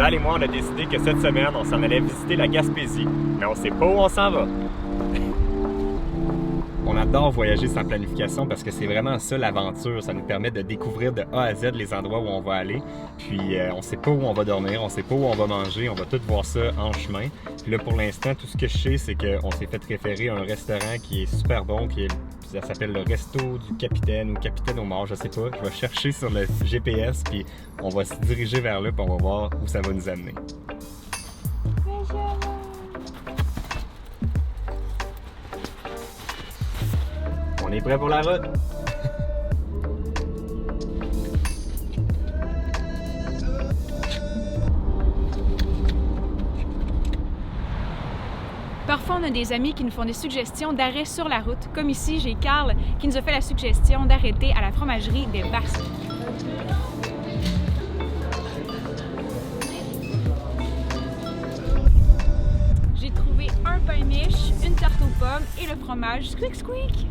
Val et moi, on a décidé que cette semaine, on s'en allait visiter la Gaspésie. Mais on sait pas où on s'en va. On adore voyager sans planification parce que c'est vraiment ça l'aventure. Ça nous permet de découvrir de A à Z les endroits où on va aller. Puis on sait pas où on va dormir, on sait pas où on va manger, on va tout voir ça en chemin. Puis là pour l'instant, tout ce que je sais, c'est qu'on s'est fait référer à un restaurant qui est super bon, ça s'appelle le Resto du Capitaine ou Capitaine au Mort, je sais pas. Je vais chercher sur le GPS, puis on va se diriger vers là, puis on va voir où ça va nous amener. On est prêt pour la route? Parfois, on a des amis qui nous font des suggestions d'arrêt sur la route. Comme ici, j'ai Carl qui nous a fait la suggestion d'arrêter à la fromagerie des Basques. J'ai trouvé un pain miche, une tarte aux pommes et le fromage squeak squeak.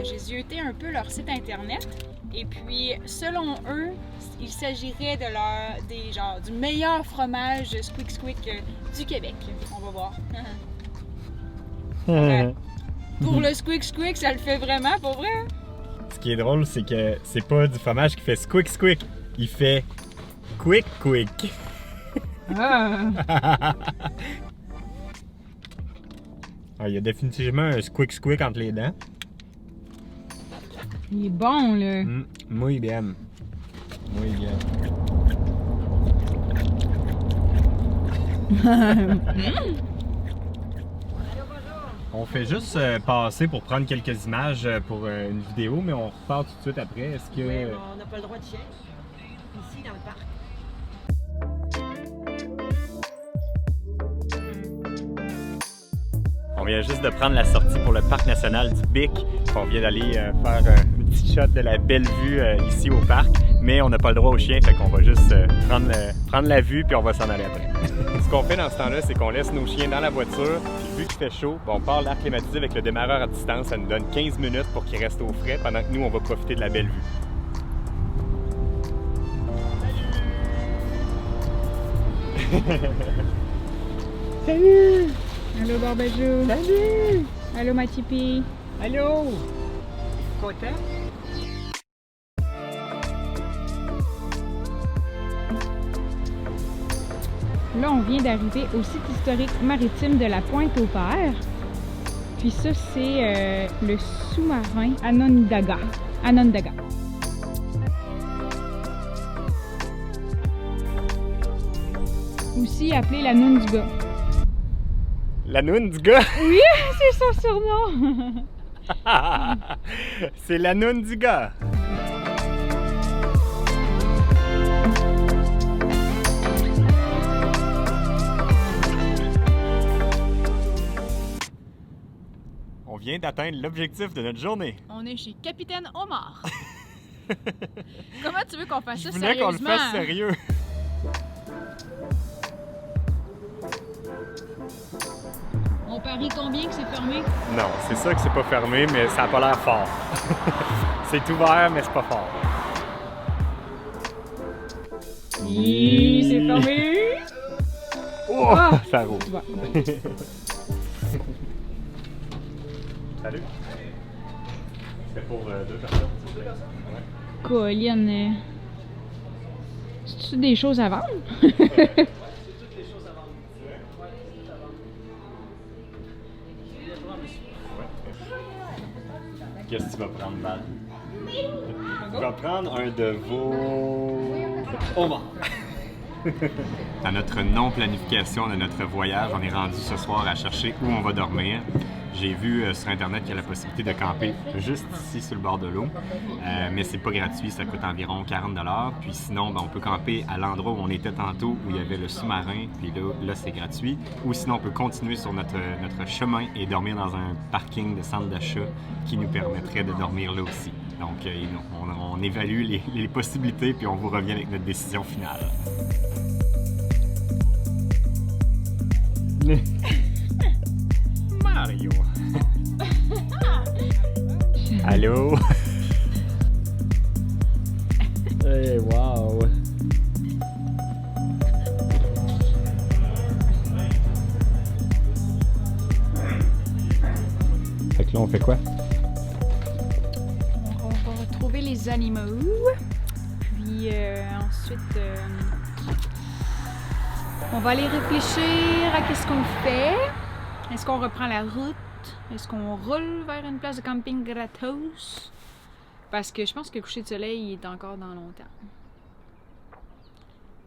J'ai zioté un peu leur site internet et puis selon eux, il s'agirait de du meilleur fromage squeak squeak du Québec. On va voir. Pour le squeak squeak, ça le fait vraiment pour vrai. Ce qui est drôle, c'est que c'est pas du fromage qui fait squeak squeak, il fait quick quick. Il y a définitivement un squeak squeak entre les dents. Il est bon là. Muy bien. Muy bien. On fait juste passer pour prendre quelques images pour une vidéo, mais on repart tout de suite après. Est-ce que... Oui, on n'a pas le droit de chien. Ici, dans le parc. On vient juste de prendre la sortie pour le parc national du Bic. On vient d'aller faire un petit shot de la belle vue ici au parc, mais on n'a pas le droit aux chiens, fait qu'on va juste prendre la vue puis on va s'en aller après. Ce qu'on fait dans ce temps-là, c'est qu'on laisse nos chiens dans la voiture, puis vu qu'il fait chaud, on part l'air climatisé avec le démarreur à distance. Ça nous donne 15 minutes pour qu'ils restent au frais pendant que nous, on va profiter de la belle vue. Salut! Allô Barbajou! Salut! Allô Matipi! Allô! Content? Là, on vient d'arriver au site historique maritime de la Pointe-au-Père. Puis ça, c'est le sous-marin Onondaga. Aussi appelé la Noune du gars. La noune du gars? Oui, c'est son surnom! C'est la noune du gars! On vient d'atteindre l'objectif de notre journée. On est chez Capitaine Omar. Comment tu veux qu'on fasse ça Je voulais qu'on le sérieusement? fasse sérieux. On parie combien que c'est fermé? Non, c'est ça que c'est pas fermé, mais ça a pas l'air fort. C'est ouvert, mais c'est pas fort. Oui, c'est fermé! Oh, Ah! ça roule. Ouais. Salut. C'était pour 2 personnes, s'il vous plaît? Colline, c'est-tu des choses à vendre? Qu'est-ce que tu vas prendre, Val? Je vais prendre un de vos... homards. À notre non-planification de notre voyage, on est rendu ce soir à chercher où on va dormir. J'ai vu sur Internet qu'il y a la possibilité de camper juste ici sur le bord de l'eau, mais c'est pas gratuit, ça coûte environ 40 $. Puis sinon, on peut camper à l'endroit où on était tantôt, où il y avait le sous-marin, puis là c'est gratuit. Ou sinon, on peut continuer sur notre chemin et dormir dans un parking de centre d'achat qui nous permettrait de dormir là aussi. Donc, on évalue les possibilités, puis on vous revient avec notre décision finale. Mario! Allô? Ouais, wow! Fait que là, on fait quoi? On va retrouver les animaux. Puis ensuite, on va aller réfléchir à qu'est-ce qu'on fait. Est-ce qu'on reprend la route? Est-ce qu'on roule vers une place de camping gratos? Parce que je pense que le coucher de soleil est encore dans longtemps.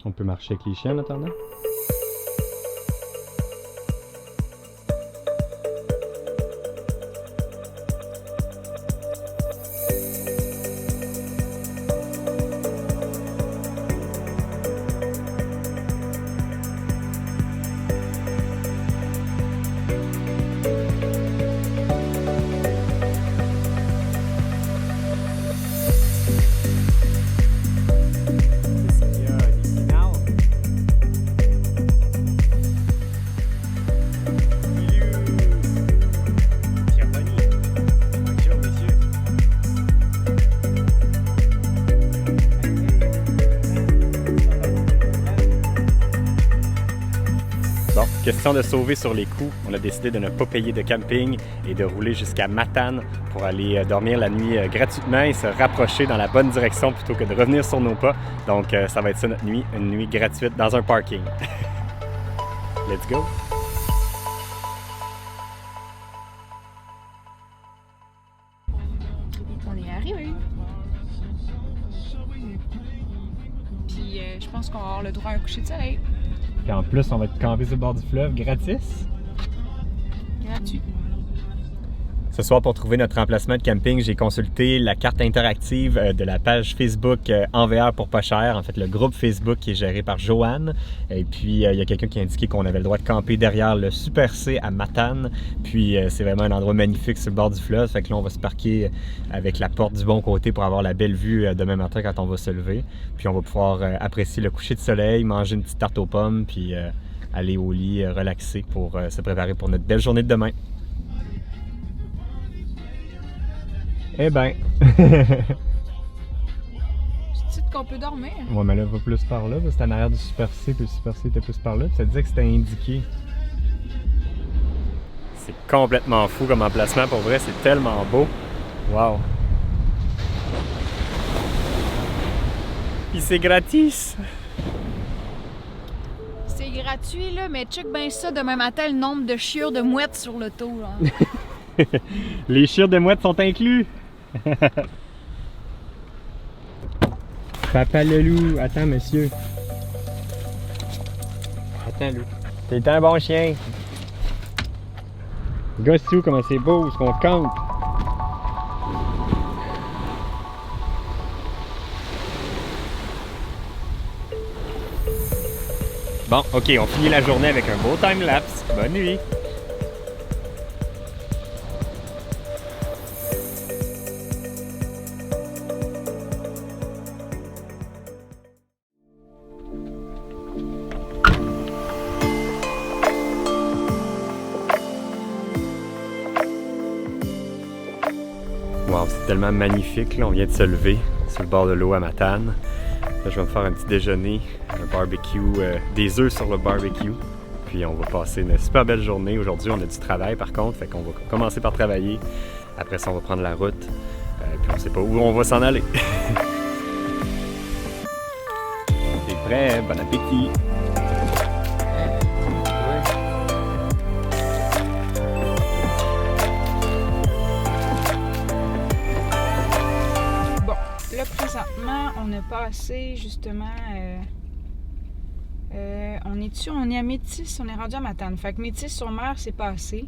On peut marcher avec les chiens en attendant? Bon, question de sauver sur les coûts, on a décidé de ne pas payer de camping et de rouler jusqu'à Matane pour aller dormir la nuit gratuitement et se rapprocher dans la bonne direction plutôt que de revenir sur nos pas. Donc ça va être ça notre nuit, une nuit gratuite dans un parking. Let's go! On est arrivé. Puis je pense qu'on va avoir le droit à un coucher de soleil. Puis en plus, on va être campé sur le bord du fleuve gratis. Gratuit. Ce soir, pour trouver notre emplacement de camping, j'ai consulté la carte interactive de la page Facebook En VR pour pas cher, en fait le groupe Facebook qui est géré par Joanne. Et puis, il y a quelqu'un qui a indiqué qu'on avait le droit de camper derrière le Super C à Matane. Puis, c'est vraiment un endroit magnifique sur le bord du fleuve. Fait que là, on va se parquer avec la porte du bon côté pour avoir la belle vue demain matin quand on va se lever. Puis, on va pouvoir apprécier le coucher de soleil, manger une petite tarte aux pommes, puis aller au lit relaxer pour se préparer pour notre belle journée de demain. Eh ben! C'est qu'on peut dormir. Ouais, mais là, va plus par là, parce que c'est en arrière du Super C, puis le Super C était plus par là, puis ça disait que c'était indiqué. C'est complètement fou comme emplacement, pour vrai, c'est tellement beau. Wow! Puis c'est gratis! C'est gratuit, là, mais check bien ça demain matin, le nombre de chiures de mouettes sur le tour. Les chiures de mouettes sont inclus! Papa le loup, attends monsieur. Attends loup. T'es un bon chien. Gosse-tu comment c'est beau, ce qu'on campe. Bon, ok, on finit la journée avec un beau time-lapse. Bonne nuit! Wow, c'est tellement magnifique, là. On vient de se lever sur le bord de l'eau à Matane. Là, je vais me faire un petit déjeuner, un barbecue, des œufs sur le barbecue. Puis on va passer une super belle journée. Aujourd'hui, on a du travail par contre, fait qu'on va commencer par travailler. Après ça, on va prendre la route. Puis on sait pas où on va s'en aller. T'es prêt? Bon appétit! Là, présentement, on a passé justement. On est à Métis, on est rendu à Matane. Fait que Métis sur mer, c'est passé.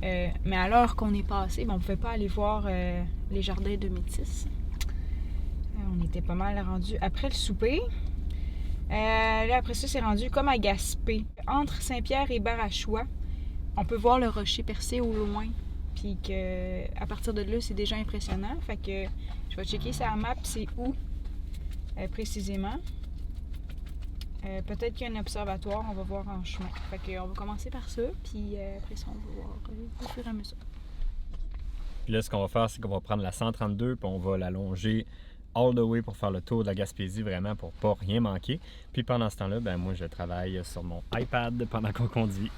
Mais à l'heure qu'on est passé, on ne pouvait pas aller voir les jardins de Métis. On était pas mal rendu après le souper. Là, après ça, c'est rendu comme à Gaspé. Entre Saint-Pierre et Barachois, on peut voir le rocher percé au loin. Puis qu'à partir de là, c'est déjà impressionnant. Fait que je vais checker sur la map, c'est où précisément. Peut-être qu'il y a un observatoire, on va voir en chemin. Fait qu'on va commencer par ça, puis après ça, on va voir au fur et à mesure. Puis là, ce qu'on va faire, c'est qu'on va prendre la 132, puis on va l'allonger all the way pour faire le tour de la Gaspésie, vraiment pour pas rien manquer. Puis pendant ce temps-là, ben moi je travaille sur mon iPad pendant qu'on conduit.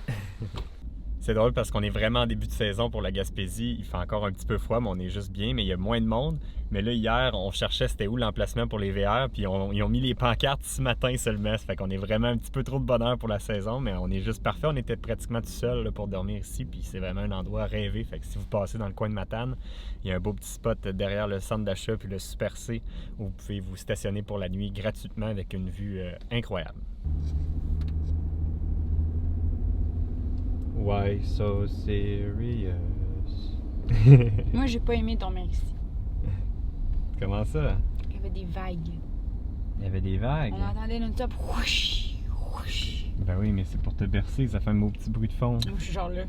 C'est drôle parce qu'on est vraiment en début de saison pour la Gaspésie. Il fait encore un petit peu froid, mais on est juste bien, mais il y a moins de monde. Mais là, hier, on cherchait c'était où l'emplacement pour les VR, puis ils ont mis les pancartes ce matin seulement. Ça fait qu'on est vraiment un petit peu trop de bonheur pour la saison, mais on est juste parfait. On était pratiquement tout seul là, pour dormir ici, puis c'est vraiment un endroit à rêver. Fait que si vous passez dans le coin de Matane, il y a un beau petit spot derrière le centre d'achat puis le Super C où vous pouvez vous stationner pour la nuit gratuitement avec une vue incroyable. Why so serious? Moi, j'ai pas aimé dormir ici. Comment ça? Il y avait des vagues. Il y avait des vagues. On entendait notre top. Whoosh, whoosh. Ben oui, mais c'est pour te bercer, ça fait un beau petit bruit de fond. Moi, je suis genre là.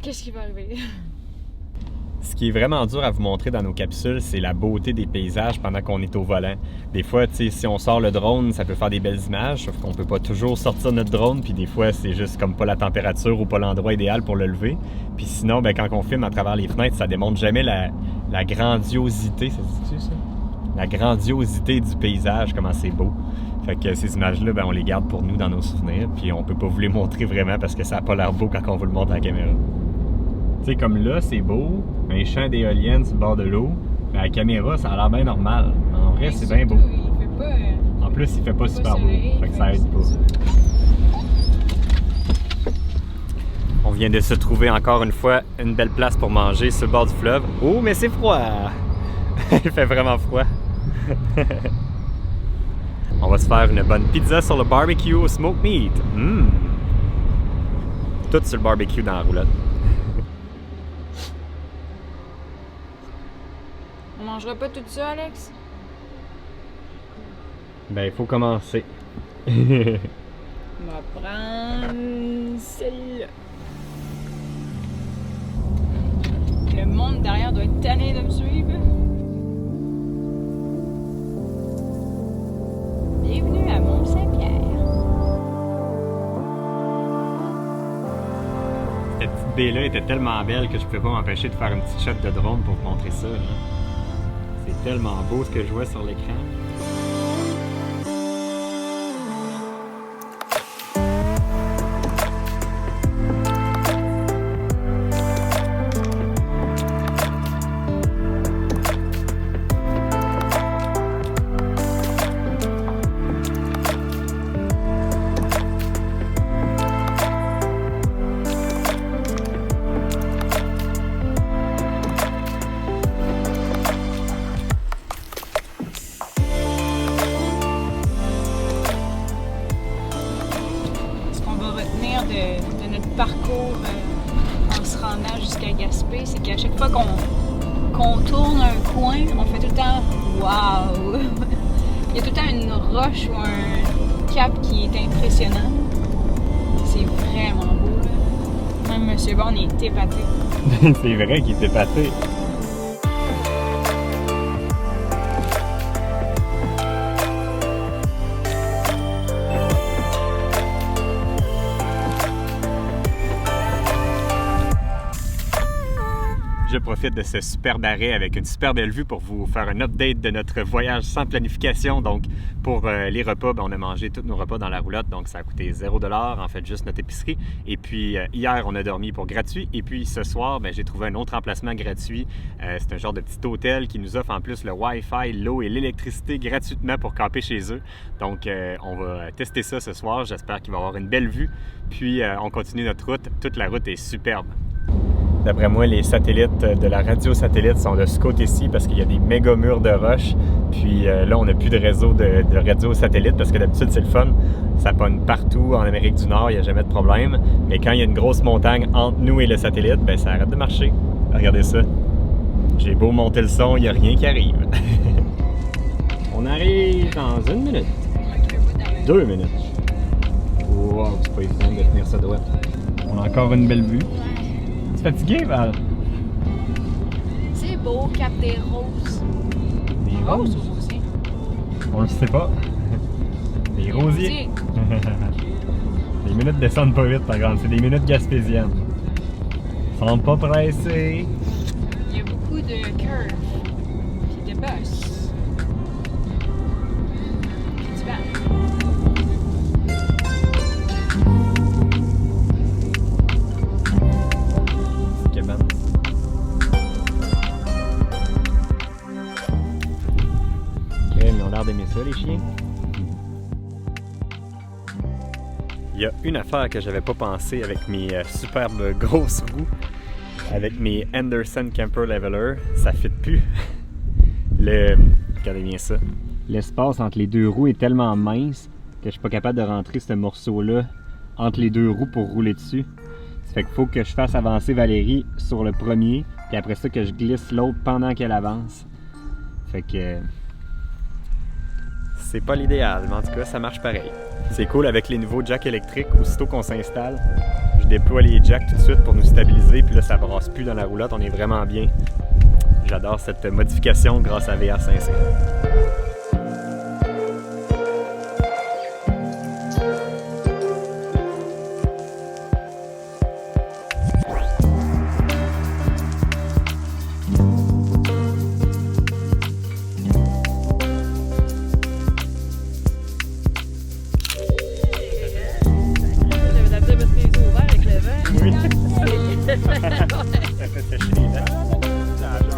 Qu'est-ce qui va arriver? Ce qui est vraiment dur à vous montrer dans nos capsules, c'est la beauté des paysages pendant qu'on est au volant. Des fois, tu sais, si on sort le drone, ça peut faire des belles images, sauf qu'on peut pas toujours sortir notre drone, puis des fois, c'est juste comme pas la température ou pas l'endroit idéal pour le lever. Puis sinon, ben, quand on filme à travers les fenêtres, ça démontre jamais la grandiosité, ça se dit-tu ça? La grandiosité du paysage, comment c'est beau. Fait que ces images-là, ben, on les garde pour nous dans nos souvenirs, puis on peut pas vous les montrer vraiment parce que ça a pas l'air beau quand on vous le montre à la caméra. Tu sais, comme là, c'est beau, un champ d'éoliennes sur le bord de l'eau, mais à la caméra, ça a l'air bien normal. En vrai, c'est bien beau. Il fait pas, En plus, il fait pas super beau, soleil, fait que ça aide pas. On vient de se trouver encore une fois une belle place pour manger sur le bord du fleuve. Oh, mais c'est froid! Il fait vraiment froid. On va se faire une bonne pizza sur le barbecue au smoke meat. Tout sur le barbecue dans la roulotte. On mangera pas tout ça, Alex? Ben, il faut commencer. On va prendre celle-là. Le monde derrière doit être tanné de me suivre. Bienvenue à Mont-Saint-Pierre. Cette petite baie-là était tellement belle que je pouvais pas m'empêcher de faire une petite shot de drone pour vous montrer ça. Là. C'est tellement beau ce que je vois sur l'écran. De notre parcours en se rendant jusqu'à Gaspé, c'est qu'à chaque fois qu'on tourne un coin, on fait tout le temps « Wow! » Il y a tout le temps une roche ou un cap qui est impressionnant. C'est vraiment beau. Là. Même M. Bond est épaté. C'est vrai qu'il est épaté. Je profite de ce superbe arrêt avec une super belle vue pour vous faire un update de notre voyage sans planification. Donc, pour les repas, ben, on a mangé tous nos repas dans la roulotte, donc ça a coûté 0$, en fait, juste notre épicerie. Et puis, hier, on a dormi pour gratuit. Et puis, ce soir, ben, j'ai trouvé un autre emplacement gratuit. C'est un genre de petit hôtel qui nous offre en plus le Wi-Fi, l'eau et l'électricité gratuitement pour camper chez eux. Donc, on va tester ça ce soir. J'espère qu'il va y avoir une belle vue. Puis, on continue notre route. Toute la route est superbe. D'après moi, les satellites de la radio satellite sont de ce côté-ci parce qu'il y a des méga murs de roches. Puis là, on n'a plus de réseau de radio satellite parce que d'habitude, c'est le fun. Ça pogne partout en Amérique du Nord, il n'y a jamais de problème. Mais quand il y a une grosse montagne entre nous et le satellite, ben ça arrête de marcher. Regardez ça. J'ai beau monter le son, il n'y a rien qui arrive. On arrive dans 1 minute. 2 minutes. Wow, c'est pas évident de tenir ça droit. On a encore une belle vue. Fatigué, Val? C'est beau, Cap des Roses. Des roses? Ou rosiers? On le sait pas. Des rosiers. Les minutes descendent pas vite, par exemple. C'est des minutes gaspésiennes. Ils sont pas pressés. Il y a beaucoup de curves. Puis de bosses. l'air d'aimer ça, les chiens. Il y a une affaire que j'avais pas pensé avec mes superbes grosses roues, avec mes Anderson Camper Leveler, ça fit plus. Regardez bien ça. L'espace entre les deux roues est tellement mince que je suis pas capable de rentrer ce morceau-là entre les deux roues pour rouler dessus. Ça fait qu'il faut que je fasse avancer Valérie sur le premier, puis après ça que je glisse l'autre pendant qu'elle avance. Fait que c'est pas l'idéal, mais en tout cas ça marche pareil. C'est cool avec les nouveaux jacks électriques, aussitôt qu'on s'installe, je déploie les jacks tout de suite pour nous stabiliser, puis là ça brasse plus dans la roulotte, on est vraiment bien. J'adore cette modification grâce à VR5C.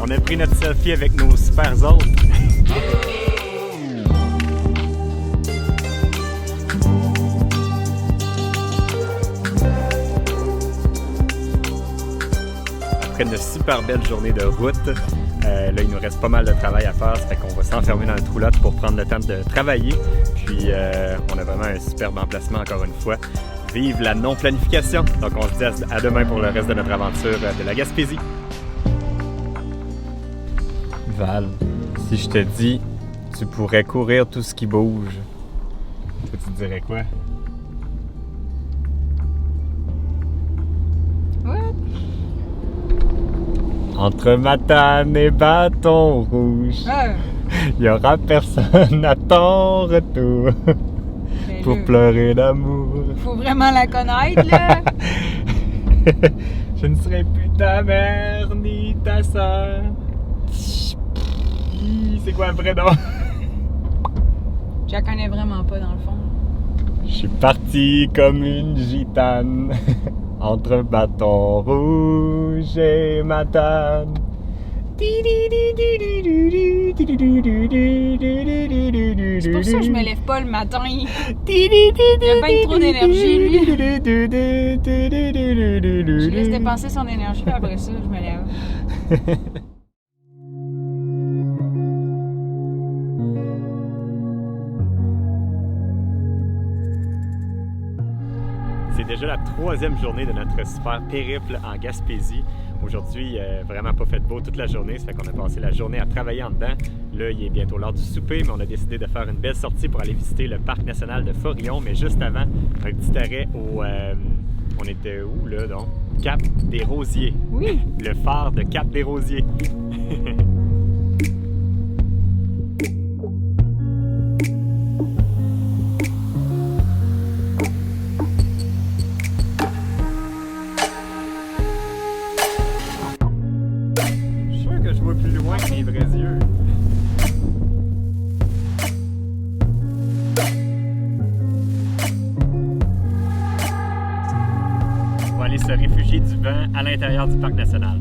On a pris notre selfie avec nos super autres. Après une super belle journée de route, là il nous reste pas mal de travail à faire, ça fait qu'on va s'enfermer dans notre roulotte pour prendre le temps de travailler. Puis on a vraiment un superbe emplacement encore une fois. Vive la non-planification! Donc on se dit à demain pour le reste de notre aventure de la Gaspésie. Val, si je te dis tu pourrais courir tout ce qui bouge, tu te dirais quoi? What? Entre Matane et Bâton Rouge, il y aura personne à ton retour. Pour pleurer d'amour. Faut vraiment la connaître, là. Je ne serai plus ta mère ni ta sœur. C'est quoi un vrai nom? Je la connais vraiment pas, dans le fond. Je suis parti comme une gitane entre Bâton Rouge et Matane. C'est pour ça que je me lève pas le matin. Il a bien trop d'énergie, lui. Je laisse dépenser son énergie, puis après ça, je me lève. C'est déjà la 3e journée de notre super périple en Gaspésie. Aujourd'hui, vraiment pas fait beau toute la journée, ça fait qu'on a passé la journée à travailler en dedans. Là, il est bientôt l'heure du souper, mais on a décidé de faire une belle sortie pour aller visiter le parc national de Forillon. Mais juste avant, un petit arrêt au... on était où, là, donc? Cap des Rosiers. Oui. Le phare de Cap des Rosiers. Plus loin que mes vrais yeux. On va aller se réfugier du vent à l'intérieur du parc national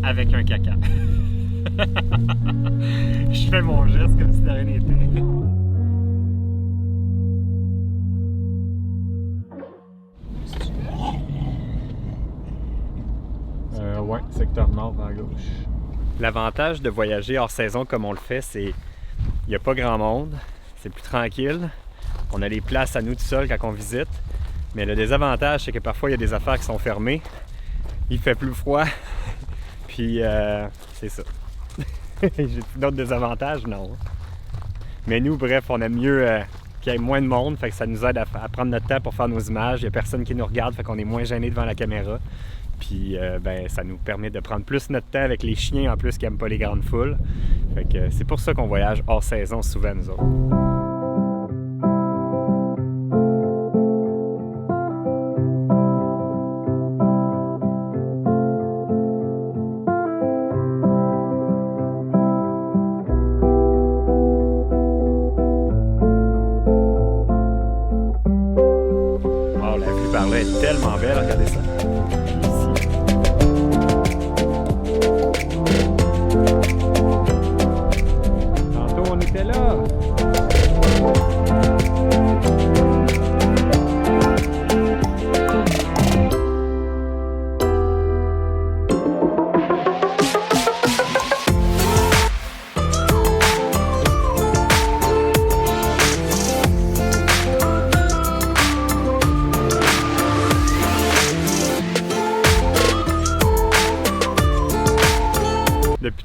avec un caca. Je fais mon geste comme si de rien n'était. Ouais, secteur nord à gauche. L'avantage de voyager hors saison comme on le fait, c'est qu'il n'y a pas grand monde, c'est plus tranquille, on a les places à nous tout seuls quand on visite, mais le désavantage, c'est que parfois il y a des affaires qui sont fermées, il fait plus froid, puis c'est ça. J'ai d'autres désavantages? Non. Mais nous, bref, on aime mieux qu'il y ait moins de monde, fait que ça nous aide à prendre notre temps pour faire nos images, il n'y a personne qui nous regarde, fait qu'on est moins gêné devant la caméra. Puis ça nous permet de prendre plus notre temps avec les chiens en plus qui n'aiment pas les grandes foules. Fait que c'est pour ça qu'on voyage hors saison souvent nous autres. Wow, la vue par là est tellement belle, regardez ça. Tantôt on était là.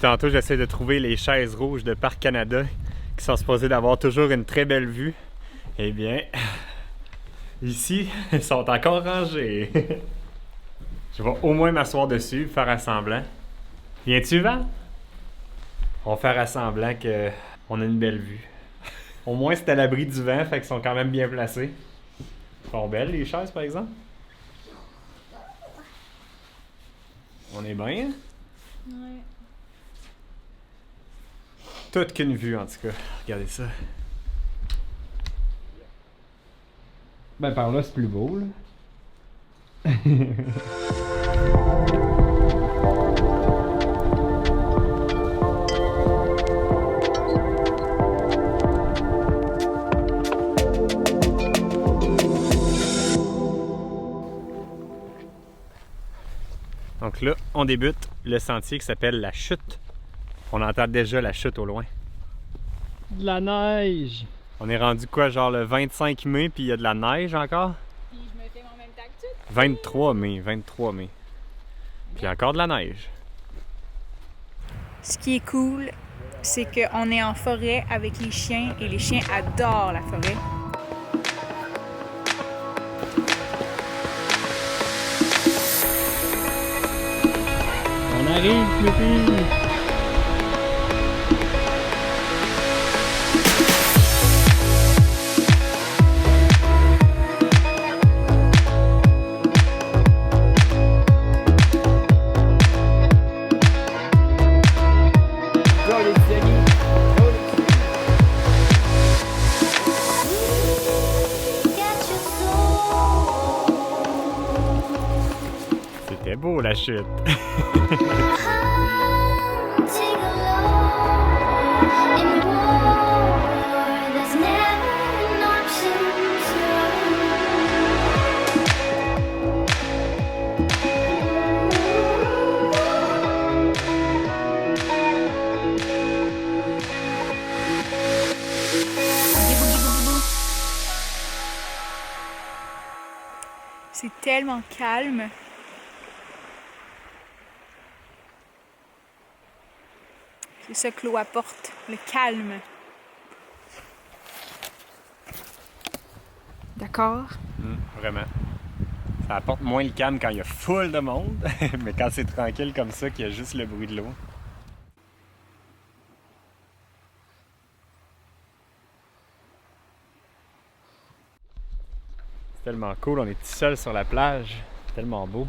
tantôt, j'essaie de trouver les chaises rouges de Parc Canada qui sont supposées d'avoir toujours une très belle vue. Eh bien, ici, elles sont encore rangées. Je vais au moins m'asseoir dessus, faire à semblant. Viens-tu, Val? On va faire à semblant qu'on a une belle vue. Au moins, c'est à l'abri du vent, fait qu'ils sont quand même bien placés. Elles sont belles, les chaises, par exemple. On est bien, hein? Ouais. Toute qu'une vue, en tout cas. Regardez ça. Ben, par là, c'est plus beau, là. Donc là, on débute le sentier qui s'appelle la chute. On entend déjà la chute au loin. De la neige! On est rendu quoi, genre le 25 mai, puis il y a de la neige encore? Puis je me fais en même temps que tu. 23 mai. Puis encore de la neige. Ce qui est cool, c'est qu'on est en forêt avec les chiens et les chiens adorent la forêt. On arrive, Snoopy! C'était beau la chute. C'est tellement calme. C'est ça que l'eau apporte, le calme. D'accord? Vraiment. Ça apporte moins le calme quand il y a full de monde, mais quand c'est tranquille comme ça, qu'il y a juste le bruit de l'eau. C'est tellement cool, on est tout seul sur la plage. C'est tellement beau.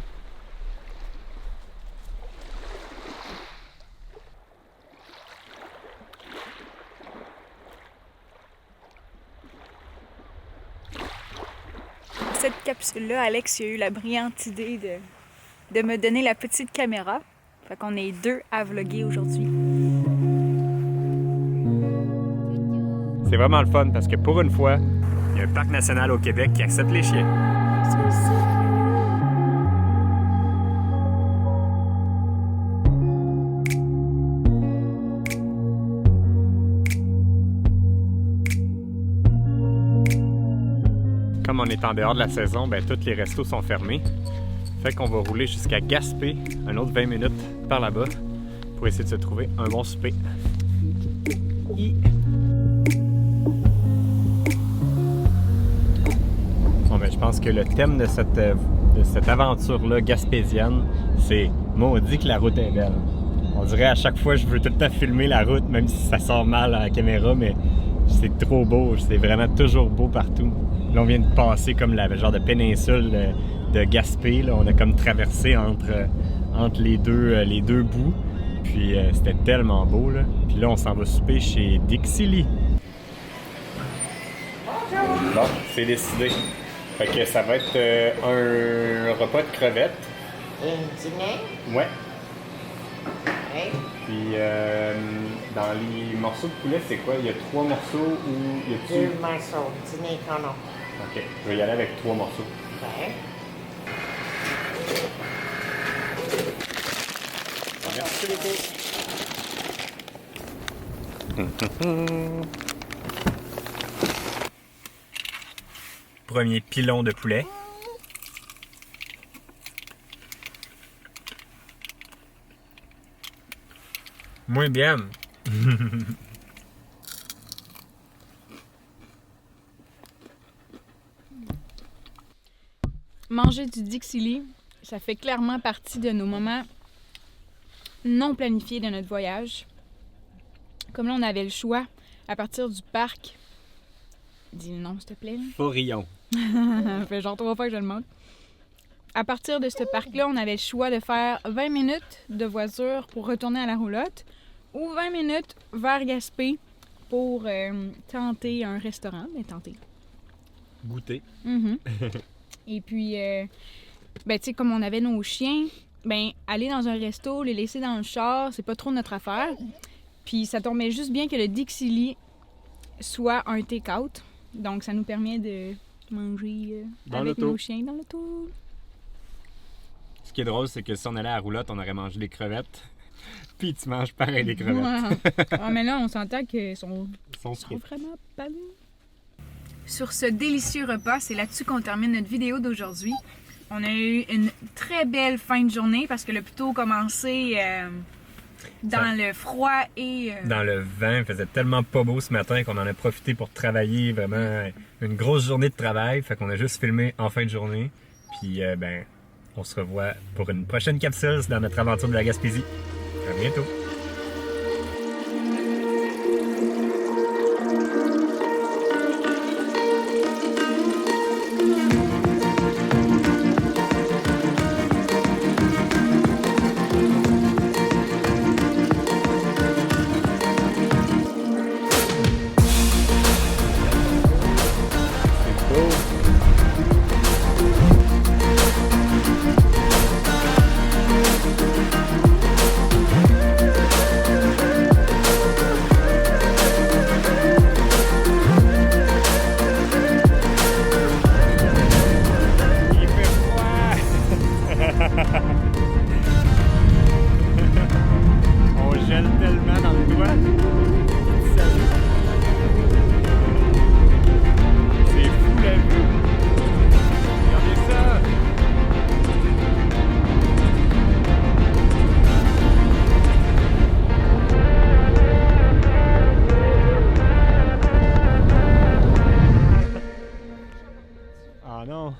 Cette capsule-là, Alex a eu la brillante idée de me donner la petite caméra. Fait qu'on est deux à vlogger aujourd'hui. C'est vraiment le fun parce que pour une fois, il y a un parc national au Québec qui accepte les chiens. Comme on est en dehors de la saison, ben, tous les restos sont fermés. Fait qu'on va rouler jusqu'à Gaspé, un autre 20 minutes par là-bas, pour essayer de se trouver un bon souper. Bon, ben, je pense que le thème de cette aventure-là gaspésienne, c'est « Maudit que la route est belle ». On dirait à chaque fois, je veux tout le temps filmer la route, même si ça sort mal à la caméra, mais c'est trop beau, c'est vraiment toujours beau partout. Là, on vient de passer comme la genre de péninsule de Gaspé. Là. On a comme traversé entre les deux bouts. Puis c'était tellement beau. Là. Puis là, on s'en va souper chez Dixili. Bon, c'est décidé. Fait que ça va être un repas de crevettes. Et un dîner? Ouais. Oui. Puis dans les morceaux de poulet, c'est quoi? Il y a 3 morceaux ou y a-tu... 2 morceaux. Dîner qu'on a. Ok, je vais y aller avec 3 morceaux. Ok. Merci beaucoup. Premier pilon de poulet. Muy bien. Manger du Dixili, ça fait clairement partie de nos moments non planifiés de notre voyage. Comme là, on avait le choix à partir du parc. Dis le nom, s'il te plaît. Forillon. Ça fait genre 3 fois que je le demande. À partir de ce parc-là, on avait le choix de faire 20 minutes de voiture pour retourner à la roulotte ou 20 minutes vers Gaspé pour tenter un restaurant. Mais tenter. Goûter. Mhm. Et puis, ben, tu sais, comme on avait nos chiens, ben, aller dans un resto, les laisser dans le char, c'est pas trop notre affaire. Puis, ça tombait juste bien que le Dixili soit un take-out. Donc, ça nous permet de manger avec nos chiens dans l'auto. Ce qui est drôle, c'est que si on allait à la roulotte, on aurait mangé des crevettes. Puis tu manges pareil des crevettes. Ah, mais là, on s'entend qu'ils sont vraiment pas bons. Sur ce délicieux repas, c'est là-dessus qu'on termine notre vidéo d'aujourd'hui. On a eu une très belle fin de journée parce que le plutôt commencé dans le froid et... Dans le vent, il faisait tellement pas beau ce matin qu'on en a profité pour travailler vraiment une grosse journée de travail. Fait qu'on a juste filmé en fin de journée. Puis ben, on se revoit pour une prochaine capsule dans notre aventure de la Gaspésie. À bientôt! On gèle tellement dans le doigt. C'est fou la vue. Regardez ça. Ah non.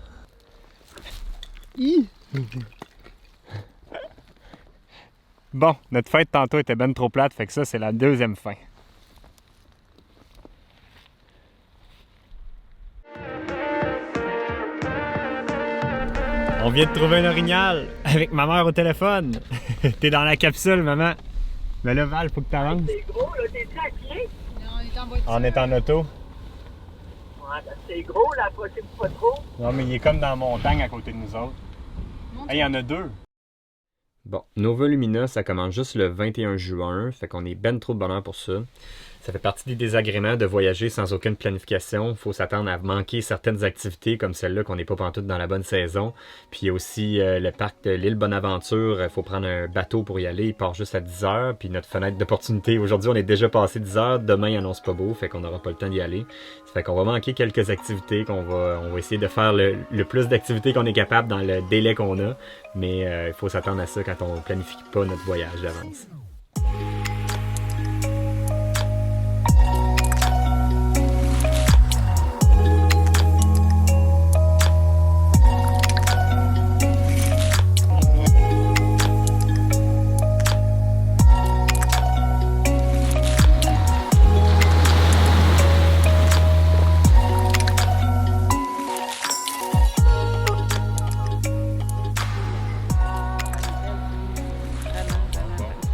Bon, notre fête tantôt était ben trop plate, fait que ça, c'est la deuxième fin. On vient de trouver un orignal avec ma mère au téléphone. T'es dans la capsule, maman. Mais là, Val, faut que t'avances. C'est gros, là, t'es-tu à pied? Non, on est en voiture. On est en auto. Ouais, c'est gros, là, approchez-vous pas trop. Non, mais il est comme dans la montagne à côté de nous autres. Il y en a deux. Bon, Nova Lumina, ça commence juste le 21 juin, fait qu'on est ben trop de bonheur pour ça. Ça fait partie des désagréments de voyager sans aucune planification. Il faut s'attendre à manquer certaines activités comme celle-là qu'on n'est pas pantoute dans la bonne saison. Puis il y a aussi le parc de l'île Bonaventure. Il faut prendre un bateau pour y aller. Il part juste à 10 h. Puis notre fenêtre d'opportunité, aujourd'hui, on est déjà passé 10 h. Demain, il annonce pas beau, fait qu'on n'aura pas le temps d'y aller. Ça fait qu'on va manquer quelques activités, on va essayer de faire le plus d'activités qu'on est capable dans le délai qu'on a. Mais il faut s'attendre à ça quand on planifie pas notre voyage d'avance.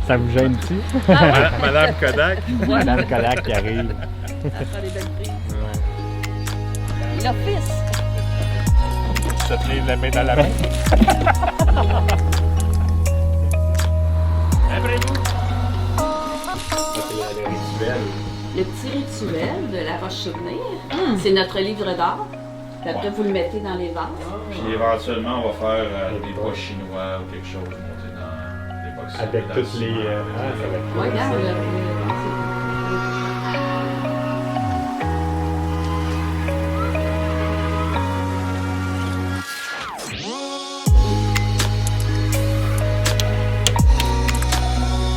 Ça vous gêne-tu? Madame Kodak. Madame Kodak qui arrive. Ça fera des belles prises. L'office! Je te tenais la main dans la main. Après-vous. C'est le rituel. Le petit rituel de la roche-souvenir, c'est notre livre d'art. Puis après, vous le mettez dans les vases. Puis éventuellement, on va faire des bois chinois ou quelque chose monté dans les box. Avec toutes les... ça va être cool, Ouais, regarde, ça.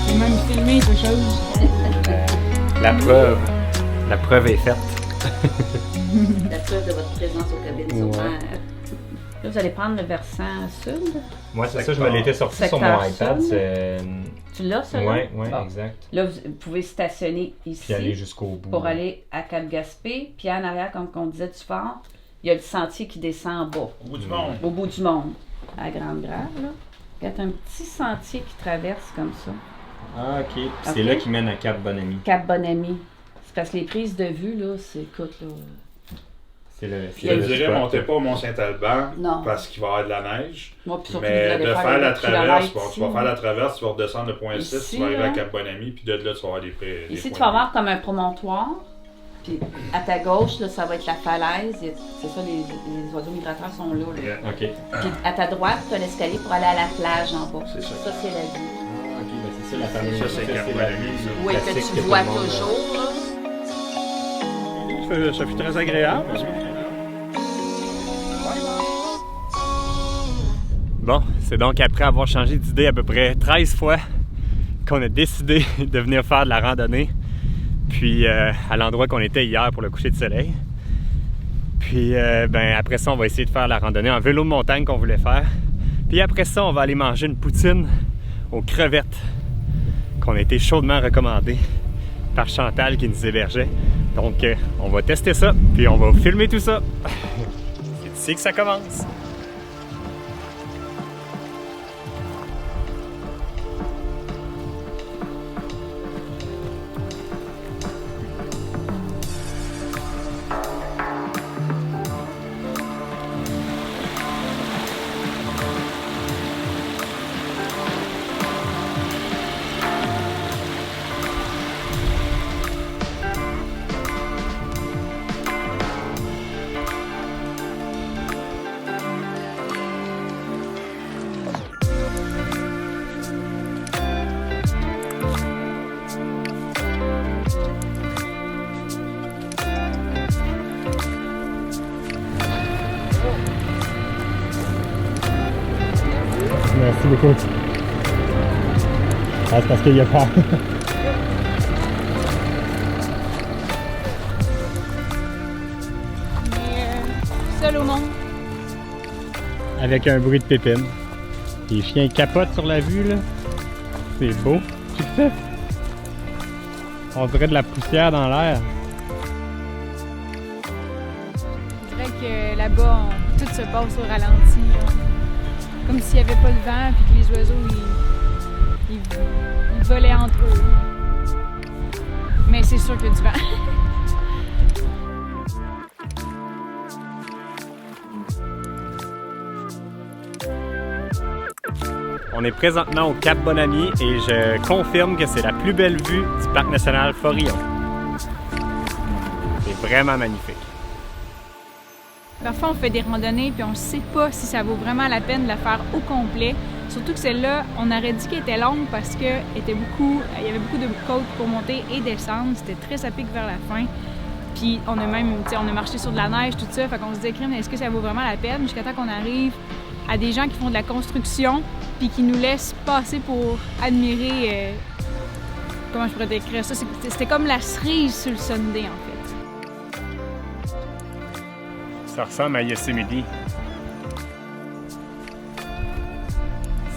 C'est même filmé, quelque chose. La preuve est faite. La preuve de votre présence aux cabines sur Ouais. mer. Là, vous allez prendre le versant sud. Moi, c'est ça, je me l'étais sorti sur Secteur mon iPad. sud. C'est... Tu l'as, ça? là? Ouais, Bon. exact. Là, vous pouvez stationner ici. Puis aller jusqu'au bout. Pour aller à Cap-Gaspé. Puis en arrière, comme on disait du fort, il y a le sentier qui descend en bas, Au bout du monde. au bout du monde, à la Grande Grave. Là. Il y a un petit sentier qui traverse comme ça. Ah, ok. Puis c'est Ok. là qui mène à Cap Bonami. Cap Bonami. C'est parce que les prises de vue, là, c'est, écoute, là... C'est le. Il y a Je le dirais, spot. montez pas au Mont-Saint-Alban Non. parce qu'il va y avoir de la neige. Moi, puis surtout, Mais vous allez de faire le la traverse, kilomètre bon, tu vas ici. faire la traverse, tu vas redescendre le point 6, Ici, tu vas arriver à là. Cap Bonami, puis de là, tu vas avoir des prix. Ici, tu vas voir comme un promontoire. Puis à ta gauche, là, ça va être la falaise. C'est ça, les oiseaux migrateurs sont là. là. Ok. Puis à ta droite, tu as l'escalier pour aller à la plage en bas. C'est ça. Ça, c'est la vue. Ok, ben c'est ça la fameuse. Ça, c'est Cap la Bonami, vue ça. Oui, que classique tu tout vois le monde, toujours. Là. Ça fut très agréable. Bon, c'est donc après avoir changé d'idée à peu près 13 fois qu'on a décidé de venir faire de la randonnée. Puis à l'endroit qu'on était hier pour le coucher de soleil. Puis ben après ça, on va essayer de faire la randonnée en vélo de montagne qu'on voulait faire. Puis après ça, on va aller manger une poutine aux crevettes qu'on a été chaudement recommandée par Chantal qui nous hébergeait. Donc on va tester ça, puis on va filmer tout ça. C'est ici que ça commence. Merci beaucoup. Ah, c'est parce qu'il y a peur. Seul au monde. Avec un bruit de pépine. Les chiens capotent sur la vue, là. C'est beau. Tu sais? On dirait de la poussière dans l'air. Je dirais que là-bas, tout se passe au ralenti. Là. Comme s'il n'y avait pas de vent puis que les oiseaux, ils volaient entre eux. Mais c'est sûr qu'il y a du vent. On est présentement au Cap Bonami et je confirme que c'est la plus belle vue du Parc national Forillon. C'est vraiment magnifique. Parfois, on fait des randonnées puis on ne sait pas si ça vaut vraiment la peine de la faire au complet. Surtout que celle-là, on aurait dit qu'elle était longue parce qu'il y avait beaucoup de côtes pour monter et descendre. C'était très à pic vers la fin. Puis on a même, on a marché sur de la neige, tout ça. Fait qu'on se dit, est-ce que ça vaut vraiment la peine? Jusqu'à temps qu'on arrive à des gens qui font de la construction puis qui nous laissent passer pour admirer... comment je pourrais décrire ça? C'était comme la cerise sur le Sunday, en fait. Ça ressemble à Yosemite.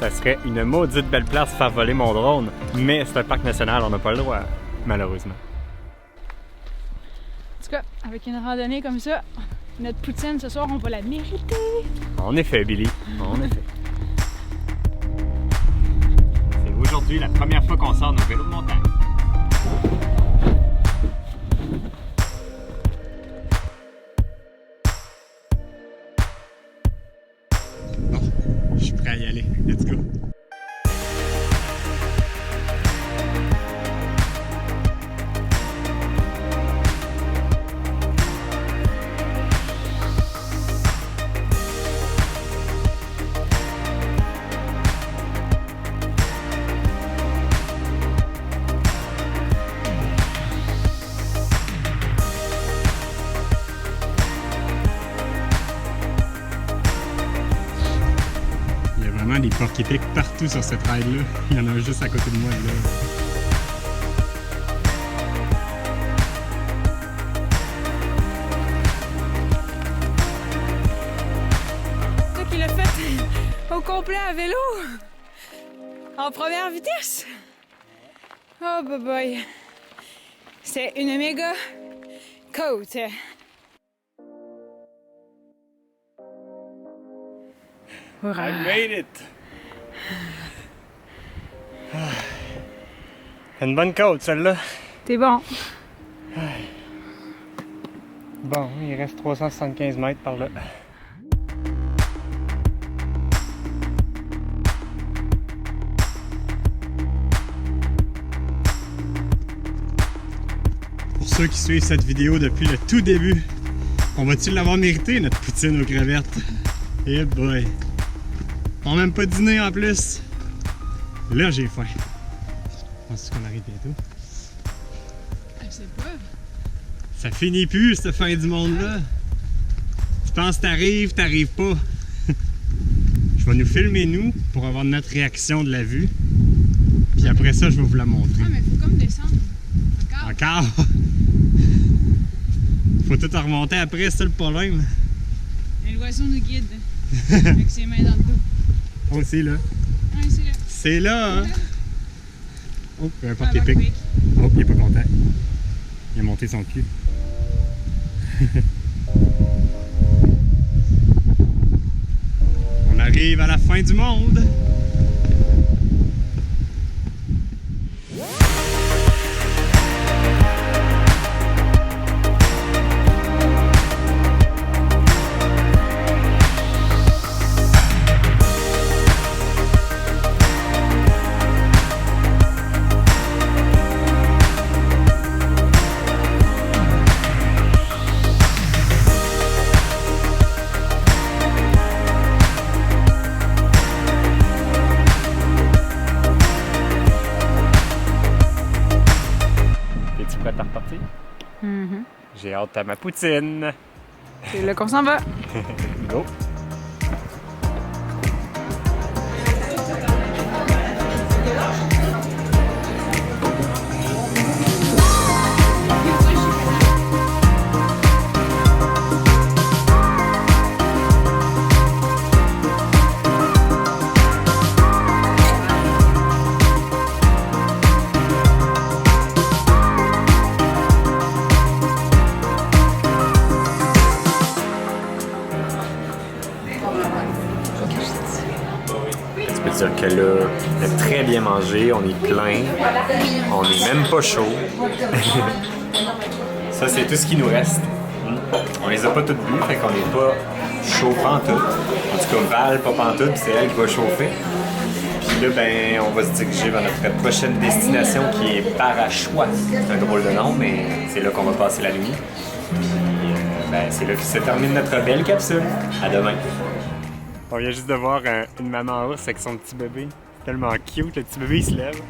Ça serait une maudite belle place pour faire voler mon drone, mais c'est un parc national, on n'a pas le droit, malheureusement. En tout cas, avec une randonnée comme ça, notre poutine ce soir, on va la mériter. En effet, Billy, en effet. C'est aujourd'hui la première fois qu'on sort nos vélos de montagne. Bon, je suis prêt à y aller. Let's go. Il y a vraiment des porc-épics partout sur cette ride-là. Il y en a un juste à côté de moi, là. complet à vélo en première vitesse. Oh boy boy. C'est une méga côte. I made it! Une bonne côte, celle-là. T'es bon. Bon, il reste 375 mètres par là. Pour ceux qui suivent cette vidéo depuis le tout début, on va-t-il l'avoir mérité, notre poutine aux crevettes? Eh boy! On n'a même pas dîné en plus! Là, j'ai faim. Penses-tu qu'on arrive bientôt? Je sais pas. Ça finit plus, cette fin du monde-là. Tu penses que t'arrives pas. Je vais nous filmer, nous, pour avoir notre réaction de la vue. Puis après ça, je vais vous la montrer. Ah, mais faut comme descendre. Encore? Faut tout remonter après, c'est ça le problème. Et l'oiseau nous guide. Avec ses mains dans le dos. Oh, c'est là. Ah, c'est là. C'est là, hein? Oh, peu importe Ah, les pics. quick. Oh, il est pas content. Il a monté son cul. On arrive à la fin du monde. Es-tu prête à repartir? J'ai hâte à ma poutine. C'est là qu'on s'en va. Go! Je peux dire que là, on a très bien mangé, on est plein, on n'est même pas chaud. Ça, c'est tout ce qui nous reste. On les a pas toutes bues, fait qu'on n'est pas chaud pantoute. En tout cas, Val, pas pantoute, c'est elle qui va chauffer. Puis là, ben, on va se diriger vers notre prochaine destination qui est Parachois. C'est un drôle de nom, mais c'est là qu'on va passer la nuit. Puis, ben, c'est là que se termine notre belle capsule. À demain. On vient juste de voir une maman ours avec son petit bébé. C'est tellement cute, le petit bébé il se lève.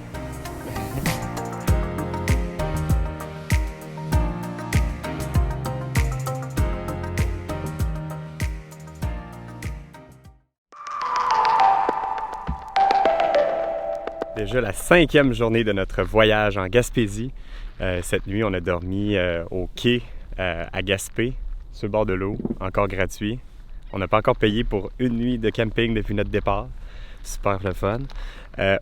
Déjà la 5e journée de notre voyage en Gaspésie. Cette nuit, on a dormi au quai à Gaspé, sur le bord de l'eau, encore gratuit. On n'a pas encore payé pour une nuit de camping depuis notre départ. Super le fun.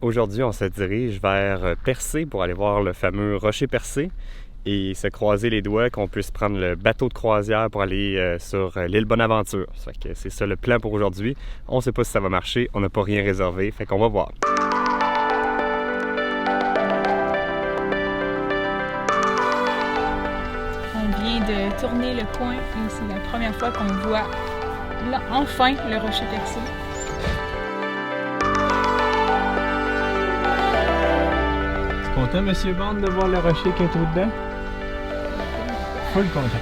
Aujourd'hui, on se dirige vers Percé pour aller voir le fameux rocher Percé et se croiser les doigts qu'on puisse prendre le bateau de croisière pour aller sur l'île Bonaventure. Ça fait que c'est ça le plan pour aujourd'hui. On ne sait pas si ça va marcher, on n'a pas rien réservé, fait qu'on va voir. On vient de tourner le coin et c'est la première fois qu'on voit là, enfin le rocher Percé. Tu es content, Monsieur Bond, de voir le rocher qui est tout dedans? Full content.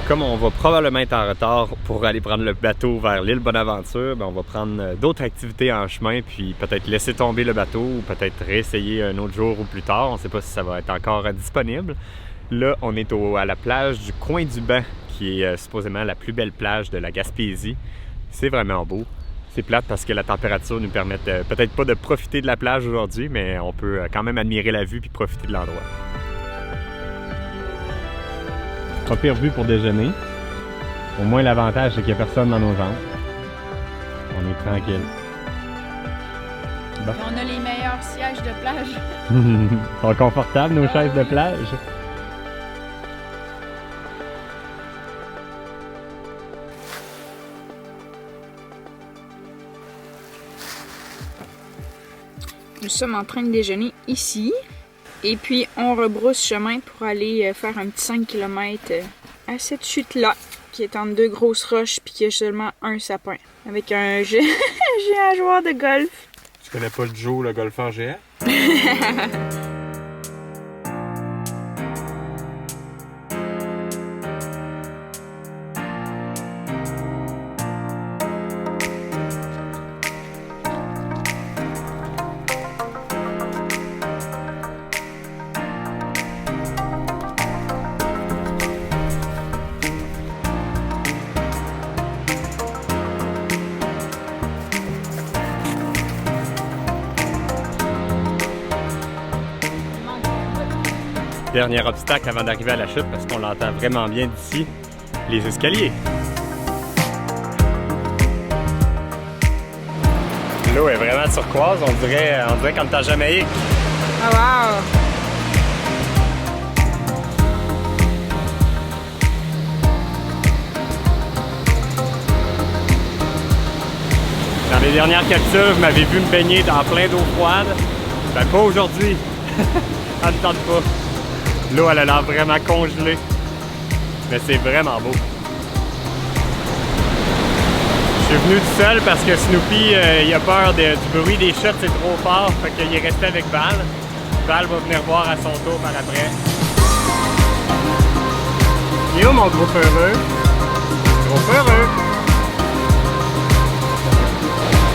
Comme on va probablement être en retard pour aller prendre le bateau vers l'île Bonaventure, ben on va prendre d'autres activités en chemin, puis peut-être laisser tomber le bateau ou peut-être réessayer un autre jour ou plus tard. On ne sait pas si ça va être encore disponible. Là, on est à la plage du Coin du Banc, qui est supposément la plus belle plage de la Gaspésie. C'est vraiment beau. C'est plate parce que la température nous permet peut-être pas de profiter de la plage aujourd'hui, mais on peut quand même admirer la vue puis profiter de l'endroit. Pas pire vue pour déjeuner. Au moins, l'avantage, c'est qu'il n'y a personne dans nos jambes. On est tranquille. Bon. Et on a les meilleurs sièges de plage. Ils sont confortables, nos chaises de plage. Nous sommes en train de déjeuner ici. Et puis, on rebrousse chemin pour aller faire un petit 5 km à cette chute-là, qui est entre deux grosses roches, puis qui a seulement un sapin. Avec un géant joueur de golf. Tu connais pas le Joe, le golfeur géant? Dernier obstacle avant d'arriver à la chute, parce qu'on l'entend vraiment bien d'ici, les escaliers. L'eau est vraiment turquoise, on dirait comme dans Jamaïque. Oh wow! Dans les dernières capsules, vous m'avez vu me baigner dans plein d'eau froide. Ben pas aujourd'hui. Ça ne tente pas. L'eau, elle a l'air vraiment congelée. Mais c'est vraiment beau. Je suis venu tout seul parce que Snoopy, il a peur du bruit des chutes, c'est trop fort. Fait qu'il est resté avec Val. Val va venir voir à son tour par après. Il est où mon gros peureux? Gros peureux!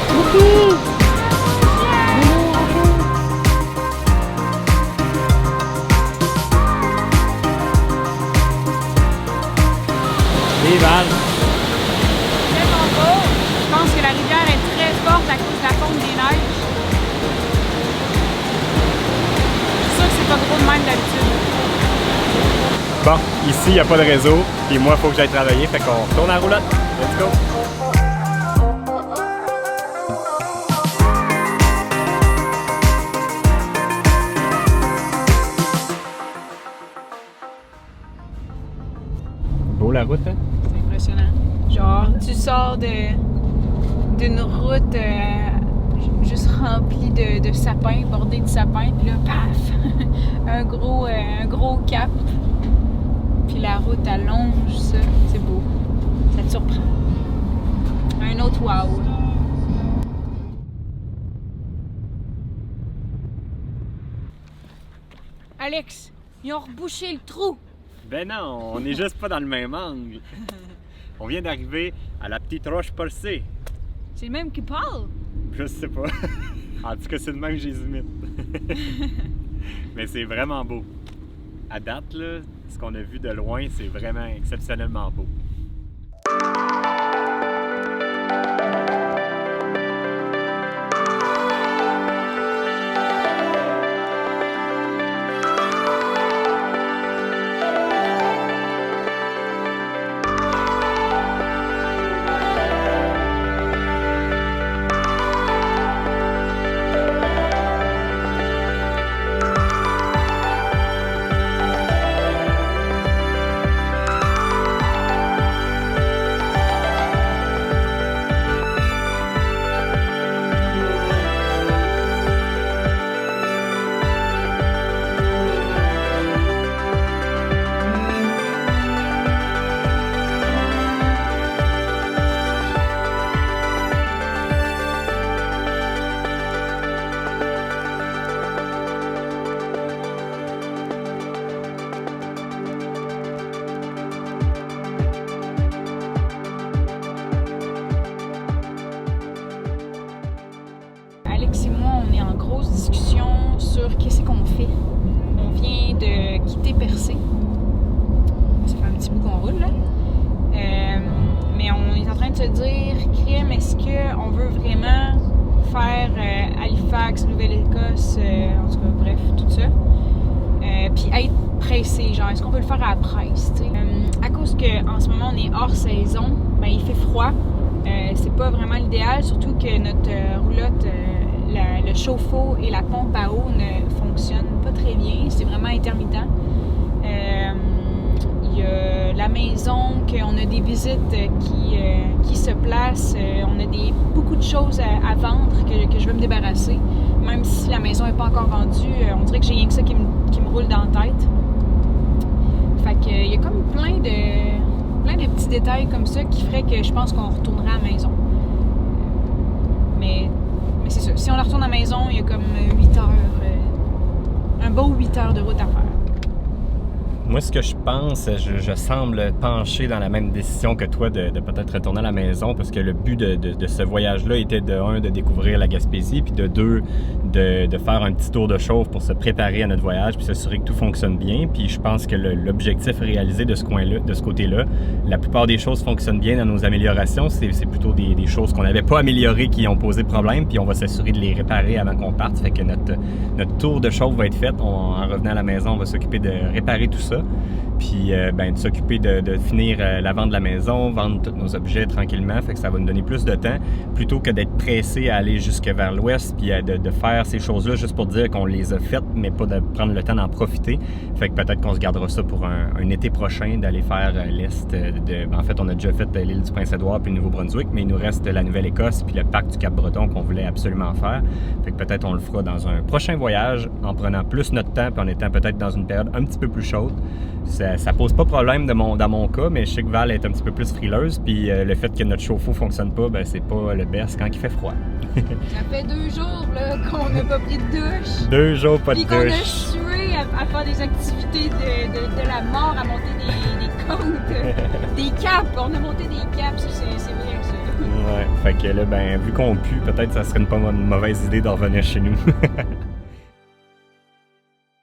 Wouhou! Val. Vraiment beau. Je pense que la rivière est très forte à cause de la fonte des neiges. Je suis sûre que c'est pas gros de même d'habitude. Bon, ici, il n'y a pas de réseau. Et moi, il faut que j'aille travailler. Fait qu'on retourne à la roulotte. Let's go! Beau la route, hein? C'est impressionnant. Genre, tu sors d'une route juste remplie de sapins, bordée de sapins, puis là, paf! un gros cap. Puis la route allonge ça. C'est beau. Ça te surprend. Un autre wow. Alex, ils ont rebouché le trou. Ben non, on n'est juste pas dans le même angle. On vient d'arriver à la petite roche percée. C'est le même qui parle? Je sais pas. En tout cas, c'est le même que je les imite. Mais c'est vraiment beau. À date, là, ce qu'on a vu de loin, c'est vraiment exceptionnellement beau. Alex et moi, on est en grosse discussion sur qu'est-ce qu'on fait. On vient de quitter Percé. Ça fait un petit bout qu'on roule, là. Mais on est en train de se dire, crème, est-ce qu'on veut vraiment faire Halifax, Nouvelle-Écosse, en tout cas, bref, tout ça. Puis être pressé, genre genre, est-ce qu'on veut le faire à la presse, tu sais. À cause qu'en ce moment, on est hors saison, ben, il fait froid. C'est pas vraiment l'idéal, surtout que notre roulotte, le chauffe-eau et la pompe à eau ne fonctionnent pas très bien. C'est vraiment intermittent. Il y a la maison, qu'on a des visites qui se placent. On a beaucoup de choses à vendre que je veux me débarrasser. Même si la maison n'est pas encore vendue, on dirait que j'ai rien que ça qui me roule dans la tête. Fait que il y a comme plein de petits détails comme ça qui feraient que je pense qu'on retournerait à la maison. Mais c'est ça. Si on la retourne à la maison, il y a comme 8 heures, un beau 8 heures de route à faire. Moi, ce que je pense, je semble pencher dans la même décision que toi de peut-être retourner à la maison parce que le but de ce voyage-là était de 1, de découvrir la Gaspésie, puis de 2, de faire un petit tour de chauffe pour se préparer à notre voyage puis s'assurer que tout fonctionne bien. Puis je pense que l'objectif réalisé de ce coin-là, de ce côté-là, la plupart des choses fonctionnent bien dans nos améliorations. C'est plutôt des choses qu'on n'avait pas améliorées qui ont posé problème, puis on va s'assurer de les réparer avant qu'on parte. Fait que notre tour de chauffe va être fait. En revenant à la maison, on va s'occuper de réparer tout ça. Puis de s'occuper de finir la vente de la maison, vendre tous nos objets tranquillement, fait que ça va nous donner plus de temps plutôt que d'être pressé à aller jusque vers l'ouest puis de faire ces choses-là juste pour dire qu'on les a faites, mais pas de prendre le temps d'en profiter. Fait que peut-être qu'on se gardera ça pour un été prochain, d'aller faire l'est en fait, on a déjà fait l'île du Prince-Édouard puis le Nouveau-Brunswick, mais il nous reste la Nouvelle-Écosse puis le parc du Cap-Breton qu'on voulait absolument faire. Fait que peut-être on le fera dans un prochain voyage en prenant plus notre temps puis en étant peut-être dans une période un petit peu plus chaude. Ça pose pas problème dans mon cas, mais je sais que Val est un petit peu plus frileuse, puis le fait que notre chauffe-eau fonctionne pas, ben c'est pas le best quand il fait froid. Ça fait 2 jours là, qu'on n'a pas pris de douche. 2 jours pas de Puis qu'on a douche. sué à faire des activités de la mort, à monter des côtes, des caps. On a monté des caps, c'est vrai ça. Ouais, fait que là, ben, vu qu'on pue, peut-être ça serait une mauvaise idée de revenir chez nous.